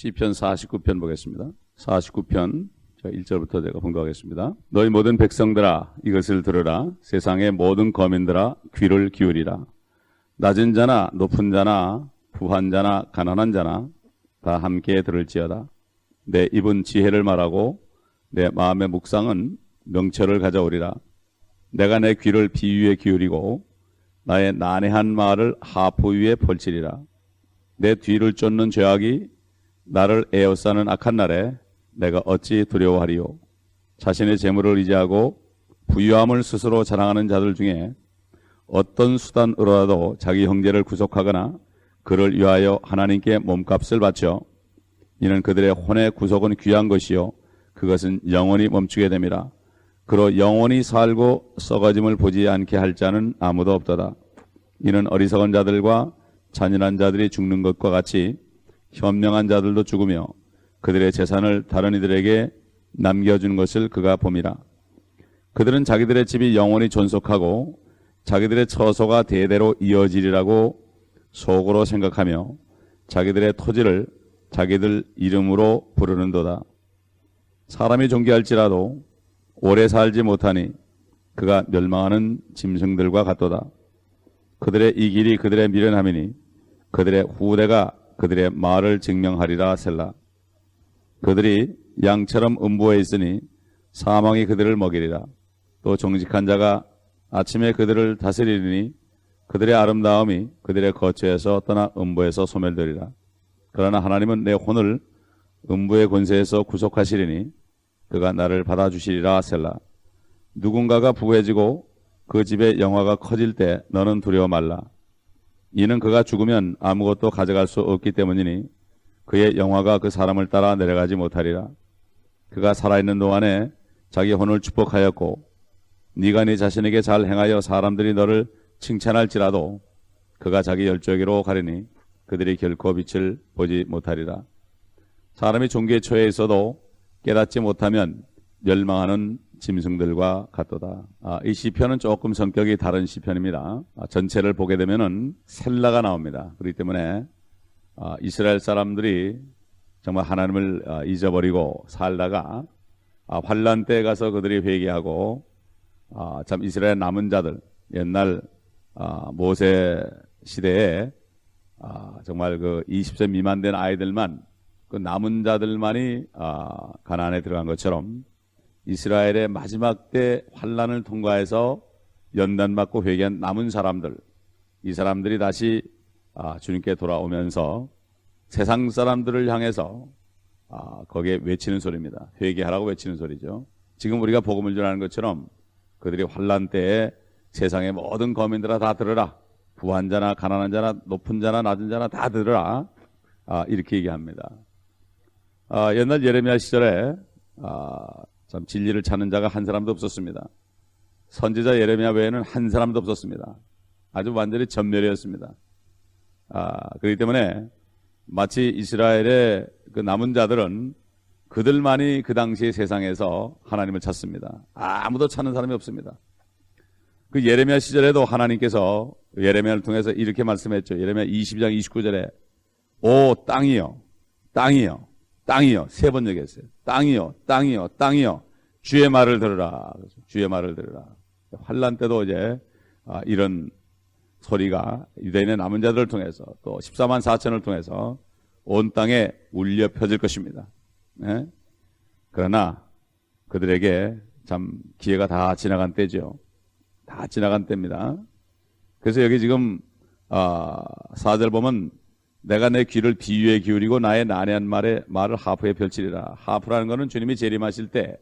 시편 49편 보겠습니다. 49편 1절부터 제가 봉독하겠습니다. 너희 모든 백성들아 이것을 들으라. 세상의 모든 거민들아 귀를 기울이라. 낮은 자나 높은 자나 부한 자나 가난한 자나 다 함께 들을지어다. 내 입은 지혜를 말하고 내 마음의 묵상은 명철을 가져오리라. 내가 내 귀를 비유에 기울이고 나의 난해한 말을 하프 위에 펼치리라. 내 뒤를 쫓는 죄악이 나를 에워싸는 악한 날에 내가 어찌 두려워하리요. 자신의 재물을 의지하고 부유함을 스스로 자랑하는 자들 중에 어떤 수단으로라도 자기 형제를 구속하거나 그를 위하여 하나님께 몸값을 바쳐 이는 그들의 혼의 구속은 귀한 것이요 그것은 영원히 멈추게 됨이라. 그로 영원히 살고 썩어짐을 보지 않게 할 자는 아무도 없도다. 이는 어리석은 자들과 잔인한 자들이 죽는 것과 같이 현명한 자들도 죽으며 그들의 재산을 다른 이들에게 남겨준 것을 그가 봄이라. 그들은 자기들의 집이 영원히 존속하고 자기들의 처소가 대대로 이어지리라고 속으로 생각하며 자기들의 토지를 자기들 이름으로 부르는도다. 사람이 존귀할지라도 오래 살지 못하니 그가 멸망하는 짐승들과 같도다. 그들의 이 길이 그들의 미련함이니 그들의 후대가 그들의 말을 증명하리라. 셀라. 그들이 양처럼 음부에 있으니 사망이 그들을 먹이리라. 또 정직한 자가 아침에 그들을 다스리니 그들의 아름다움이 그들의 거처에서 떠나 음부에서 소멸되리라. 그러나 하나님은 내 혼을 음부의 권세에서 구속하시리니 그가 나를 받아주시리라. 셀라. 누군가가 부해지고 그 집의 영화가 커질 때 너는 두려워 말라. 이는 그가 죽으면 아무것도 가져갈 수 없기 때문이니 그의 영화가 그 사람을 따라 내려가지 못하리라. 그가 살아있는 동안에 자기 혼을 축복하였고 네가 네 자신에게 잘 행하여 사람들이 너를 칭찬할지라도 그가 자기 열조에게로 가리니 그들이 결코 빛을 보지 못하리라. 사람이 종기에 처해 있어도 깨닫지 못하면 멸망하는 짐승들과 같도다. 이 시편은 조금 성격이 다른 시편입니다. 전체를 보게 되면은 셀라가 나옵니다. 그렇기 때문에 이스라엘 사람들이 정말 하나님을 잊어버리고 살다가 환란 때에 가서 그들이 회개하고 참 이스라엘 남은 자들 옛날 모세 시대에 정말 그 20세 미만 된 아이들만 그 남은 자들만이 가나안에 들어간 것처럼 이스라엘의 마지막 때 환란을 통과해서 연단받고 회개한 남은 사람들, 이 사람들이 다시 주님께 돌아오면서 세상 사람들을 향해서 거기에 외치는 소리입니다. 회개하라고 외치는 소리죠. 지금 우리가 복음을 전하는 것처럼 그들이 환란 때에 세상의 모든 거민들아 다 들으라. 부한 자나 가난한 자나 높은 자나 낮은 자나 다 들으라. 이렇게 얘기합니다. 옛날 예레미야 시절에 참 진리를 찾는 자가 한 사람도 없었습니다. 선지자 예레미야 외에는 한 사람도 없었습니다. 아주 완전히 전멸이었습니다. 그렇기 때문에 마치 이스라엘의 그 남은 자들은 그들만이 그 당시 세상에서 하나님을 찾습니다. 아무도 찾는 사람이 없습니다. 그 예레미야 시절에도 하나님께서 예레미야를 통해서 이렇게 말씀했죠. 예레미야 22장 29절에 오 땅이여 땅이여 땅이여 세 번 얘기했어요. 땅이여 땅이여 땅이여 주의 말을 들으라. 주의 말을 들으라. 환란 때도 이제 이런 소리가 유대인의 남은 자들을 통해서 또 14만 4천을 통해서 온 땅에 울려 펴질 것입니다. 네? 그러나 그들에게 참 기회가 다 지나간 때죠. 다 지나간 때입니다. 그래서 여기 지금 4절 보면 내가 내 귀를 비유에 기울이고 나의 난해한 말을 하프에 펼치리라. 하프라는 것은 주님이 재림하실 때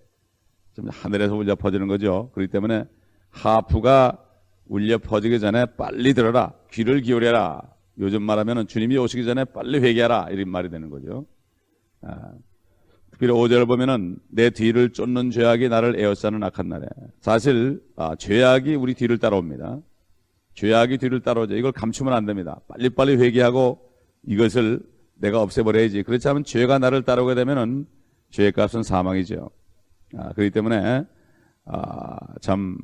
좀 하늘에서 울려 퍼지는 거죠. 그렇기 때문에 하프가 울려 퍼지기 전에 빨리 들어라. 귀를 기울여라. 요즘 말하면 주님이 오시기 전에 빨리 회개하라. 이런 말이 되는 거죠. 특별히 5절을 보면은 내 뒤를 쫓는 죄악이 나를 에워싸는 악한 날에. 사실 죄악이 우리 뒤를 따라옵니다. 죄악이 뒤를 따라오죠. 이걸 감추면 안 됩니다. 빨리빨리 회개하고 이것을 내가 없애버려야지. 그렇지 않으면 죄가 나를 따라오게 되면은 죄의 값은 사망이죠. 그렇기 때문에 참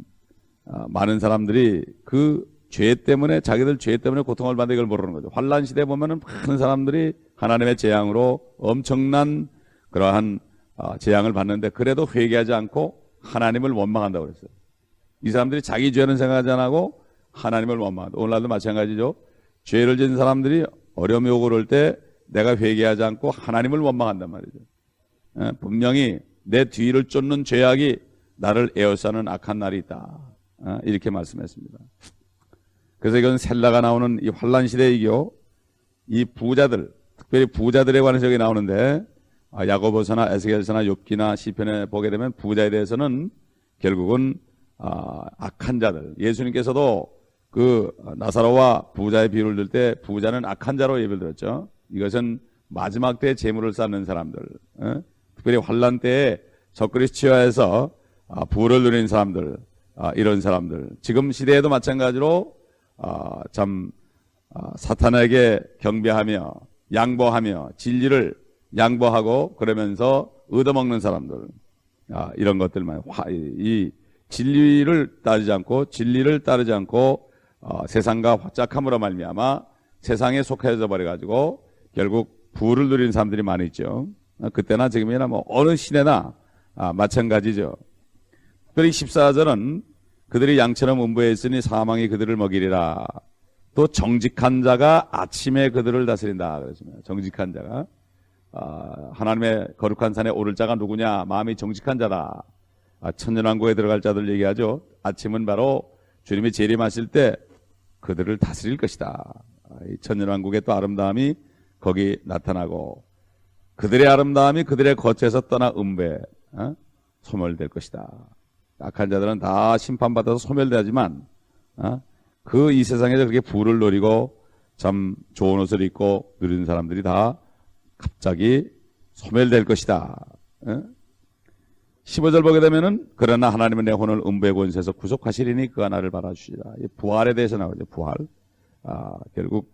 많은 사람들이 그 죄 때문에 자기들 죄 때문에 고통을 받는 걸 모르는 거죠. 환란 시대에 보면은 많은 사람들이 하나님의 재앙으로 엄청난 그러한 재앙을 받는데 그래도 회개하지 않고 하나님을 원망한다고 그랬어요. 이 사람들이 자기 죄는 생각하지 않고 하나님을 원망한다. 오늘날도 마찬가지죠. 죄를 지은 사람들이 어려움이 오고 그럴 때 내가 회개하지 않고 하나님을 원망한단 말이죠. 분명히 내 뒤를 쫓는 죄악이 나를 에워싸는 악한 날이 있다. 이렇게 말씀했습니다. 그래서 이건 셀라가 나오는 이 환란 시대이기요. 이 부자들, 특별히 부자들에 관해서 여기 나오는데 야고보서나 에스겔서나 욥기나 시편에 보게 되면 부자에 대해서는 결국은 악한 자들. 예수님께서도 그 나사로와 부자의 비유를 들 때 부자는 악한 자로 예를 들었죠. 이것은 마지막 때에 재물을 쌓는 사람들, 특별히 환란 때에 적그리 취하해서 부를 누린 사람들, 이런 사람들. 지금 시대에도 마찬가지로 사탄에게 경배하며 양보하며 진리를 양보하고 그러면서 얻어먹는 사람들, 이런 것들만 이 진리를 따르지 않고 세상과 활짝함으로 말미암아 세상에 속해져 버려가지고 결국 부를 누리는 사람들이 많이 있죠. 그때나 지금이나 뭐 어느 시대나 마찬가지죠. 특별히 14절은 그들이 양처럼 음부에 있으니 사망이 그들을 먹이리라. 또 정직한 자가 아침에 그들을 다스린다 그랬습니다. 정직한 자가 하나님의 거룩한 산에 오를 자가 누구냐? 마음이 정직한 자다. 천년왕국에 들어갈 자들 얘기하죠. 아침은 바로 주님이 재림하실 때 그들을 다스릴 것이다. 이 천년왕국의 또 아름다움이 거기 나타나고 그들의 아름다움이 그들의 거처에서 떠나 음부에 소멸될 것이다. 악한 자들은 다 심판받아서 소멸되지만 그 이 세상에서 그렇게 부를 누리고 참 좋은 옷을 입고 누리는 사람들이 다 갑자기 소멸될 것이다. 15절 보게 되면은 그러나 하나님은 내 혼을 음부의 권세에서 구속하시리니 그가 나를 바라주시리라. 부활에 대해서 나오죠. 부활. 결국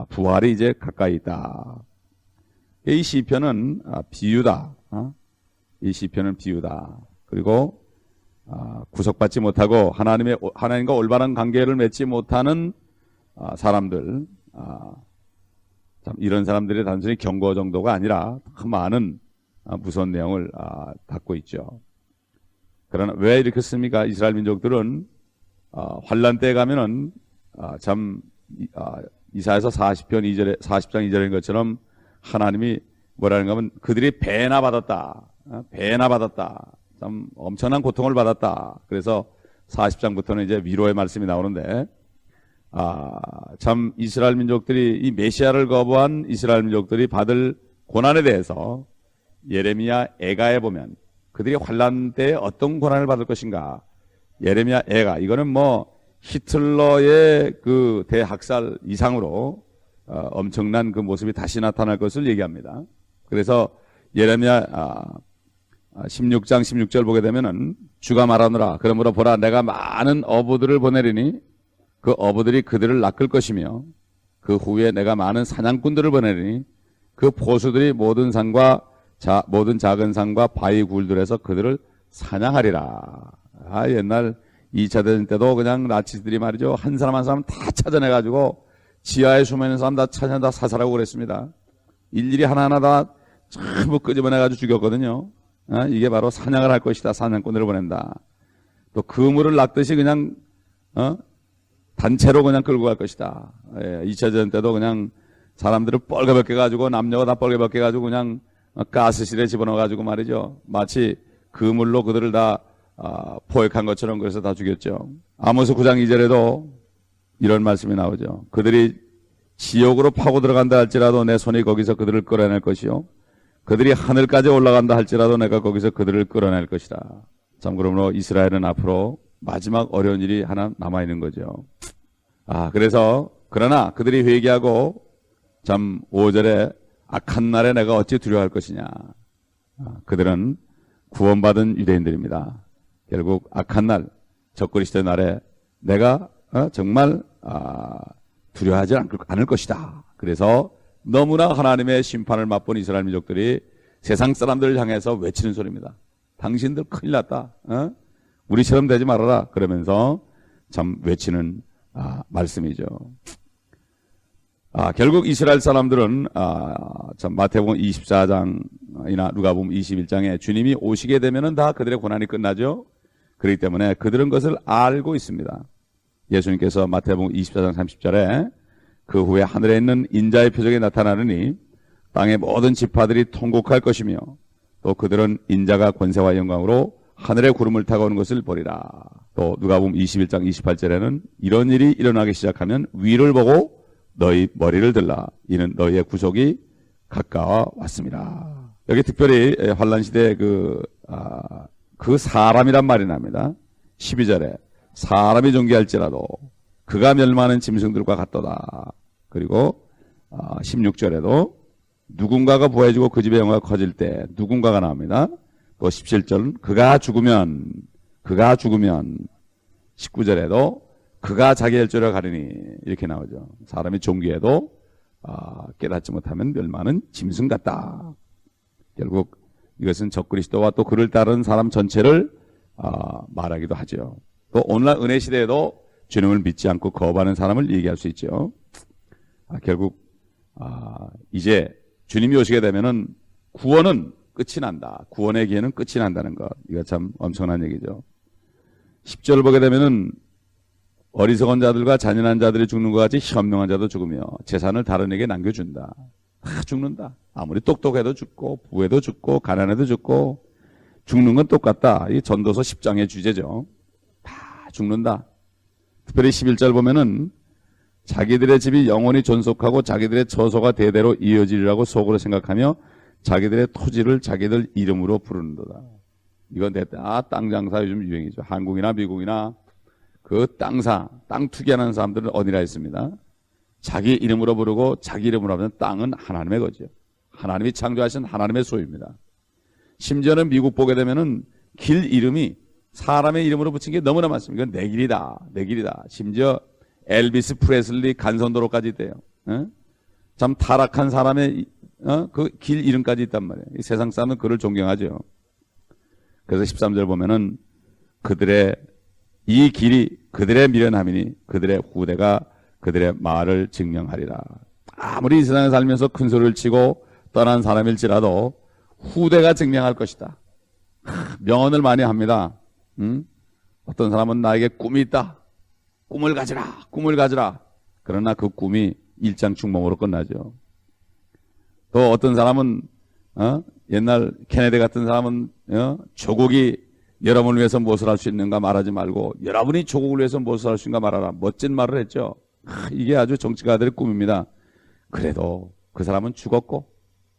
부활이 이제 가까이 있다. 이 시편은 비유다. 이 시편은 비유다. 그리고 구속받지 못하고 하나님과 올바른 관계를 맺지 못하는 사람들, 참 이런 사람들이 단순히 경고 정도가 아니라 더 많은 무서운 내용을 담고 있죠. 그러나 왜 이렇게 씁니까? 이스라엘 민족들은 환란 때에 가면은 참 이사야서 40편 2절에 40장 2절인 것처럼 하나님이 뭐라는가 하면 그들이 배나 받았다. 배나 받았다. 참 엄청난 고통을 받았다. 그래서 40장부터는 이제 위로의 말씀이 나오는데 참 이스라엘 민족들이 이 메시아를 거부한 이스라엘 민족들이 받을 고난에 대해서 예레미야 애가에 보면 그들이 환란 때에 어떤 고난을 받을 것인가. 예레미야 애가 이거는 뭐 히틀러의 그 대학살 이상으로 엄청난 그 모습이 다시 나타날 것을 얘기합니다. 그래서 예레미야 16장 16절 보게 되면은 주가 말하노라. 그러므로 보라 내가 많은 어부들을 보내리니 그 어부들이 그들을 낚을 것이며 그 후에 내가 많은 사냥꾼들을 보내리니 그 포수들이 모든 작은 산과 바위 굴들에서 그들을 사냥하리라. 옛날 2차 대전 때도 그냥 나치들이 말이죠. 한 사람 한 사람 다 찾아내가지고 지하에 숨어있는 사람 다 찾아내다 사살하고 그랬습니다. 일일이 하나하나 다 전부 끄집어내가지고 죽였거든요. 이게 바로 사냥을 할 것이다. 사냥꾼들을 보낸다. 또 그물을 낚듯이 그냥 단체로 그냥 끌고 갈 것이다. 2차 대전 때도 그냥 사람들을 뻘개벗겨 가지고 남녀가 다 뻘개벗겨 가지고 그냥 가스실에 집어넣어 가지고 말이죠. 마치 그물로 그들을 다 포획한 것처럼 그래서 다 죽였죠. 아모스 9장 2절에도 이런 말씀이 나오죠. 그들이 지옥으로 파고 들어간다 할지라도 내 손이 거기서 그들을 끌어낼 것이요 그들이 하늘까지 올라간다 할지라도 내가 거기서 그들을 끌어낼 것이다. 참 그러므로 이스라엘은 앞으로 마지막 어려운 일이 하나 남아있는 거죠. 그래서 그러나 그들이 회개하고 참 5절에 악한 날에 내가 어찌 두려워할 것이냐. 그들은 구원받은 유대인들입니다. 결국 악한 날, 적그리스도의 날에 내가 정말 두려워하지 않을 것이다. 그래서 너무나 하나님의 심판을 맛본 이스라엘 민족들이 세상 사람들을 향해서 외치는 소리입니다. 당신들 큰일 났다. 우리처럼 되지 말아라. 그러면서 참 외치는 말씀이죠. 결국 이스라엘 사람들은 참 마태복음 24장이나 누가복음 21장에 주님이 오시게 되면은 다 그들의 고난이 끝나죠. 그렇기 때문에 그들은 그것을 알고 있습니다. 예수님께서 마태복음 24장 30절에 그 후에 하늘에 있는 인자의 표적이 나타나느니 땅의 모든 지파들이 통곡할 것이며 또 그들은 인자가 권세와 영광으로 하늘의 구름을 타고 오는 것을 보리라. 또 누가복음 21장 28절에는 이런 일이 일어나기 시작하면 위를 보고 너희 머리를 들라. 이는 너희의 구속이 가까워 왔습니다. 여기 특별히 환란 시대에 그 사람이란 말이 납니다. 12절에 사람이 존귀할지라도 그가 멸망하는 짐승들과 같도다. 그리고 16절에도 누군가가 부해지고 그 집의 영광가 커질 때 누군가가 나옵니다. 또 17절은 그가 죽으면 19절에도 그가 자기 일조를 가리니 이렇게 나오죠. 사람이 존귀해도 깨닫지 못하면 멸망하는 짐승 같다. 결국 이것은 적그리스도와 또 그를 따르는 사람 전체를 말하기도 하죠. 또 오늘날 은혜 시대에도 주님을 믿지 않고 거부하는 사람을 얘기할 수 있죠. 결국 이제 주님이 오시게 되면은 구원은 끝이 난다. 구원의 기회는 끝이 난다는 것. 이거 참 엄청난 얘기죠. 10절을 보게 되면은 어리석은 자들과 잔인한 자들이 죽는 것 같이 현명한 자도 죽으며 재산을 다른 에게 남겨준다. 다 죽는다. 아무리 똑똑해도 죽고 부해도 죽고 가난해도 죽고 죽는 건 똑같다. 이 전도서 10장의 주제죠. 다 죽는다. 특별히 11절 보면은 자기들의 집이 영원히 존속하고 자기들의 처소가 대대로 이어지리라고 속으로 생각하며 자기들의 토지를 자기들 이름으로 부르는도다. 이건 땅 장사 요즘 유행이죠. 한국이나 미국이나 그 땅 투기하는 사람들은 어디나 있습니다. 자기 이름으로 부르고 자기 이름으로 하면 땅은 하나님의 거죠. 하나님이 창조하신 하나님의 소유입니다. 심지어는 미국 보게 되면은 길 이름이 사람의 이름으로 붙인 게 너무나 많습니다. 이건 내 길이다. 내 길이다. 심지어 엘비스 프레슬리 간선도로까지 있대요. 참 타락한 사람의 그 길 이름까지 있단 말이에요. 이 세상 사람은 그를 존경하죠. 그래서 13절 보면은 그들의 이 길이 그들의 미련함이니 그들의 후대가 그들의 말을 증명하리라. 아무리 이 세상에 살면서 큰 소리를 치고 떠난 사람일지라도 후대가 증명할 것이다. 명언을 많이 합니다. 어떤 사람은 나에게 꿈이 있다. 꿈을 가지라. 그러나 그 꿈이 일장춘몽으로 끝나죠. 또 어떤 사람은 옛날 케네디 같은 사람은 조국이 여러분을 위해서 무엇을 할 수 있는가 말하지 말고 여러분이 조국을 위해서 무엇을 할 수 있는가 말하라. 멋진 말을 했죠. 이게 아주 정치가들의 꿈입니다. 그래도 그 사람은 죽었고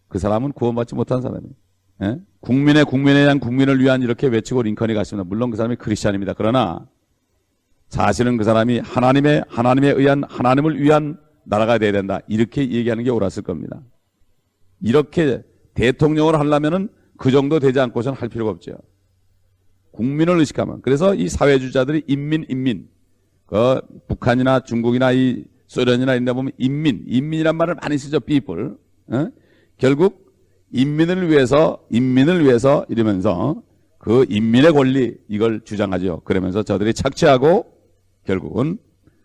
그 사람은 구원받지 못한 사람이에요. 국민에 대한 국민을 위한 이렇게 외치고 링컨이 갔습니다. 물론 그 사람이 크리스찬입니다. 그러나 사실은 그 사람이 하나님에 의한 하나님을 위한 나라가 돼야 된다. 이렇게 얘기하는 게 옳았을 겁니다. 이렇게 대통령을 하려면은 그 정도 되지 않고서는 할 필요가 없죠. 국민을 의식하면. 그래서 이 사회주의자들이 인민. 북한이나 중국이나 이 소련이나 있다 보면 인민이란 말을 많이 쓰죠. people. 결국 인민을 위해서 이러면서 그 인민의 권리 이걸 주장하죠. 그러면서 저들이 착취하고 결국은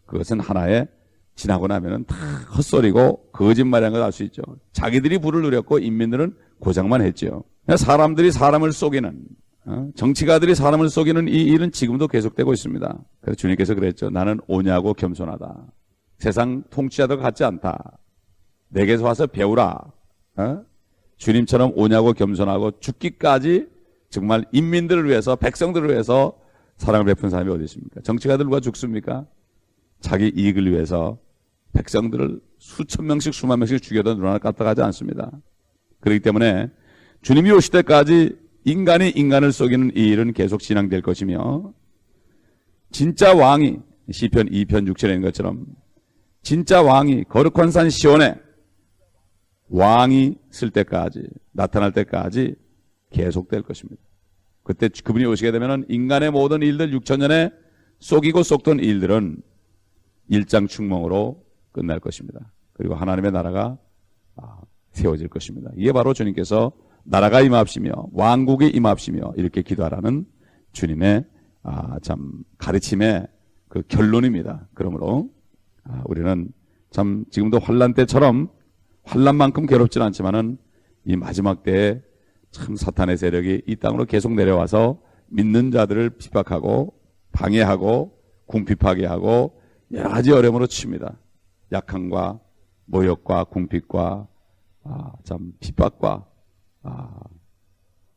그것은 하나의 지나고 나면은 다 헛소리고 거짓말이라는 걸 알 수 있죠. 자기들이 부를 누렸고 인민들은 고장만 했죠. 사람들이 사람을 속이는 정치가들이 사람을 속이는 이 일은 지금도 계속되고 있습니다. 그래서 주님께서 그랬죠. 나는 온유하고 겸손하다. 세상 통치자들 같지 않다. 내게서 와서 배우라. 주님처럼 온유하고 겸손하고 죽기까지 정말 인민들을 위해서 백성들을 위해서 사랑을 베푼 사람이 어디 있습니까? 정치가들 누가 죽습니까? 자기 이익을 위해서 백성들을 수천 명씩 수만 명씩 죽여도 눈 하나 까딱하지 않습니다. 그렇기 때문에 주님이 오실 때까지 인간이 인간을 속이는 이 일은 계속 진행될 것이며 진짜 왕이 시편 2편 6절에 있는 것처럼 진짜 왕이 거룩한 산 시온에 왕이 쓸 때까지 나타날 때까지 계속될 것입니다. 그때 그분이 오시게 되면 인간의 모든 일들 6천년에 속이고 속던 일들은 일장춘몽으로 끝날 것입니다. 그리고 하나님의 나라가 세워질 것입니다. 이게 바로 주님께서 나라가 임합시며 왕국이 임합시며 이렇게 기도하라는 주님의 참 가르침의 그 결론입니다. 그러므로 우리는 참 지금도 환란 때처럼 환란만큼 괴롭지는 않지만은 이 마지막 때에 참 사탄의 세력이 이 땅으로 계속 내려와서 믿는 자들을 핍박하고 방해하고 궁핍하게 하고 여러 가지 어려움으로 칩니다. 약함과 모욕과 궁핍과 참 핍박과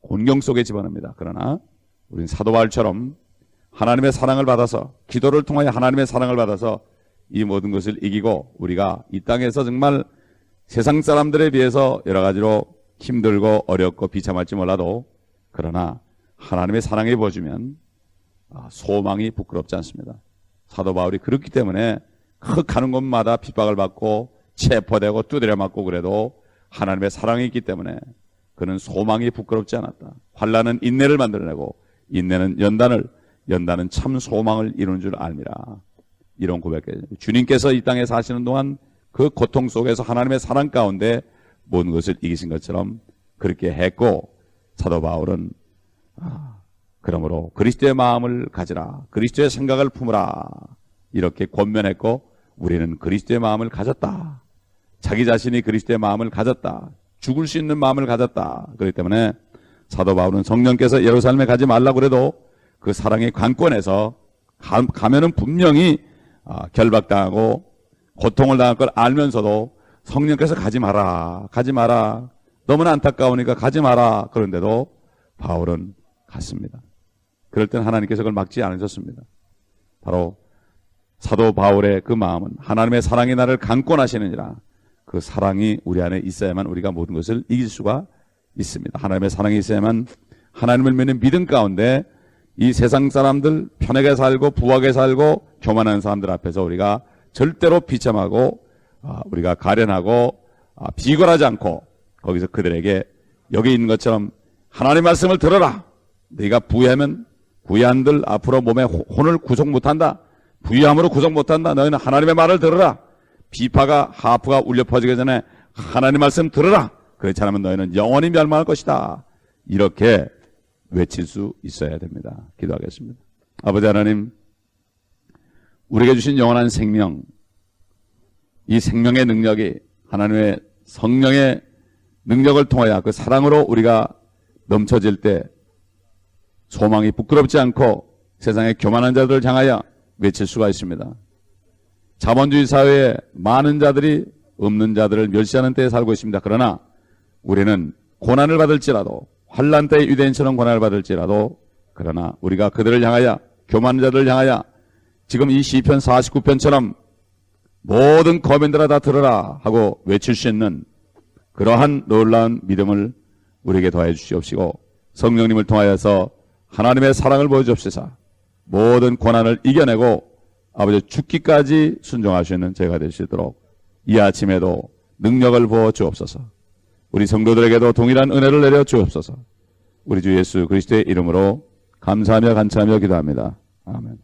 곤경 속에 집어넣습니다. 그러나 우리는 사도 바울처럼 하나님의 사랑을 받아서 기도를 통하여 하나님의 사랑을 받아서 이 모든 것을 이기고 우리가 이 땅에서 정말 세상 사람들에 비해서 여러 가지로 힘들고 어렵고 비참할지 몰라도 그러나 하나님의 사랑이 보여주면 소망이 부끄럽지 않습니다. 사도 바울이 그렇기 때문에 그 가는 곳마다 핍박을 받고 체포되고 두드려 맞고 그래도 하나님의 사랑이 있기 때문에 그는 소망이 부끄럽지 않았다. 환난은 인내를 만들어내고 인내는 연단은 참 소망을 이루는 줄 알미라. 이런 고백이에요. 주님께서 이 땅에 사시는 동안 그 고통 속에서 하나님의 사랑 가운데 모든 것을 이기신 것처럼 그렇게 했고 사도 바울은 그러므로 그리스도의 마음을 가지라. 그리스도의 생각을 품으라. 이렇게 권면했고 우리는 그리스도의 마음을 가졌다. 자기 자신이 그리스도의 마음을 가졌다. 죽을 수 있는 마음을 가졌다. 그렇기 때문에 사도 바울은 성령께서 예루살렘에 가지 말라고 그래도 그 사랑의 관건에서 가면은 분명히 결박당하고 고통을 당할 걸 알면서도 성령께서 가지 마라. 가지 마라. 너무나 안타까우니까 가지 마라. 그런데도 바울은 갔습니다. 그럴 땐 하나님께서 그걸 막지 않으셨습니다. 바로 사도 바울의 그 마음은 하나님의 사랑이 나를 강권하시느니라. 그 사랑이 우리 안에 있어야만 우리가 모든 것을 이길 수가 있습니다. 하나님의 사랑이 있어야만 하나님을 믿는 믿음 가운데 이 세상 사람들 편하게 살고 부하게 살고 교만한 사람들 앞에서 우리가 절대로 비참하고 우리가 가련하고 비굴하지 않고 거기서 그들에게 여기 있는 것처럼 하나님의 말씀을 들어라. 네가 부유하면 부유한들 앞으로 몸에 혼을 구속 못한다. 부유함으로 구속 못한다. 너희는 하나님의 말을 들어라. 비파가 하프가 울려 퍼지기 전에 하나님 말씀 들어라. 그렇지 않으면 너희는 영원히 멸망할 것이다. 이렇게 외칠 수 있어야 됩니다. 기도하겠습니다. 아버지 하나님, 우리에게 주신 영원한 생명, 이 생명의 능력이 하나님의 성령의 능력을 통하여 그 사랑으로 우리가 넘쳐질 때 소망이 부끄럽지 않고 세상의 교만한 자들을 향하여 외칠 수가 있습니다. 자본주의 사회에 많은 자들이 없는 자들을 멸시하는 때에 살고 있습니다. 그러나 우리는 고난을 받을지라도 환난 때의 유대인처럼 고난을 받을지라도 그러나 우리가 그들을 향하여 교만한 자들을 향하여 지금 이 시편 49편처럼 모든 거민들아 다 들어라 하고 외칠 수 있는 그러한 놀라운 믿음을 우리에게 더해 주시옵시고 성령님을 통하여서 하나님의 사랑을 보여주옵소서. 모든 고난을 이겨내고 아버지 죽기까지 순종할 수 있는 저희가 될 수 있도록 이 아침에도 능력을 부어 주옵소서. 우리 성도들에게도 동일한 은혜를 내려 주옵소서. 우리 주 예수 그리스도의 이름으로 감사하며 간구하며 기도합니다. 아멘.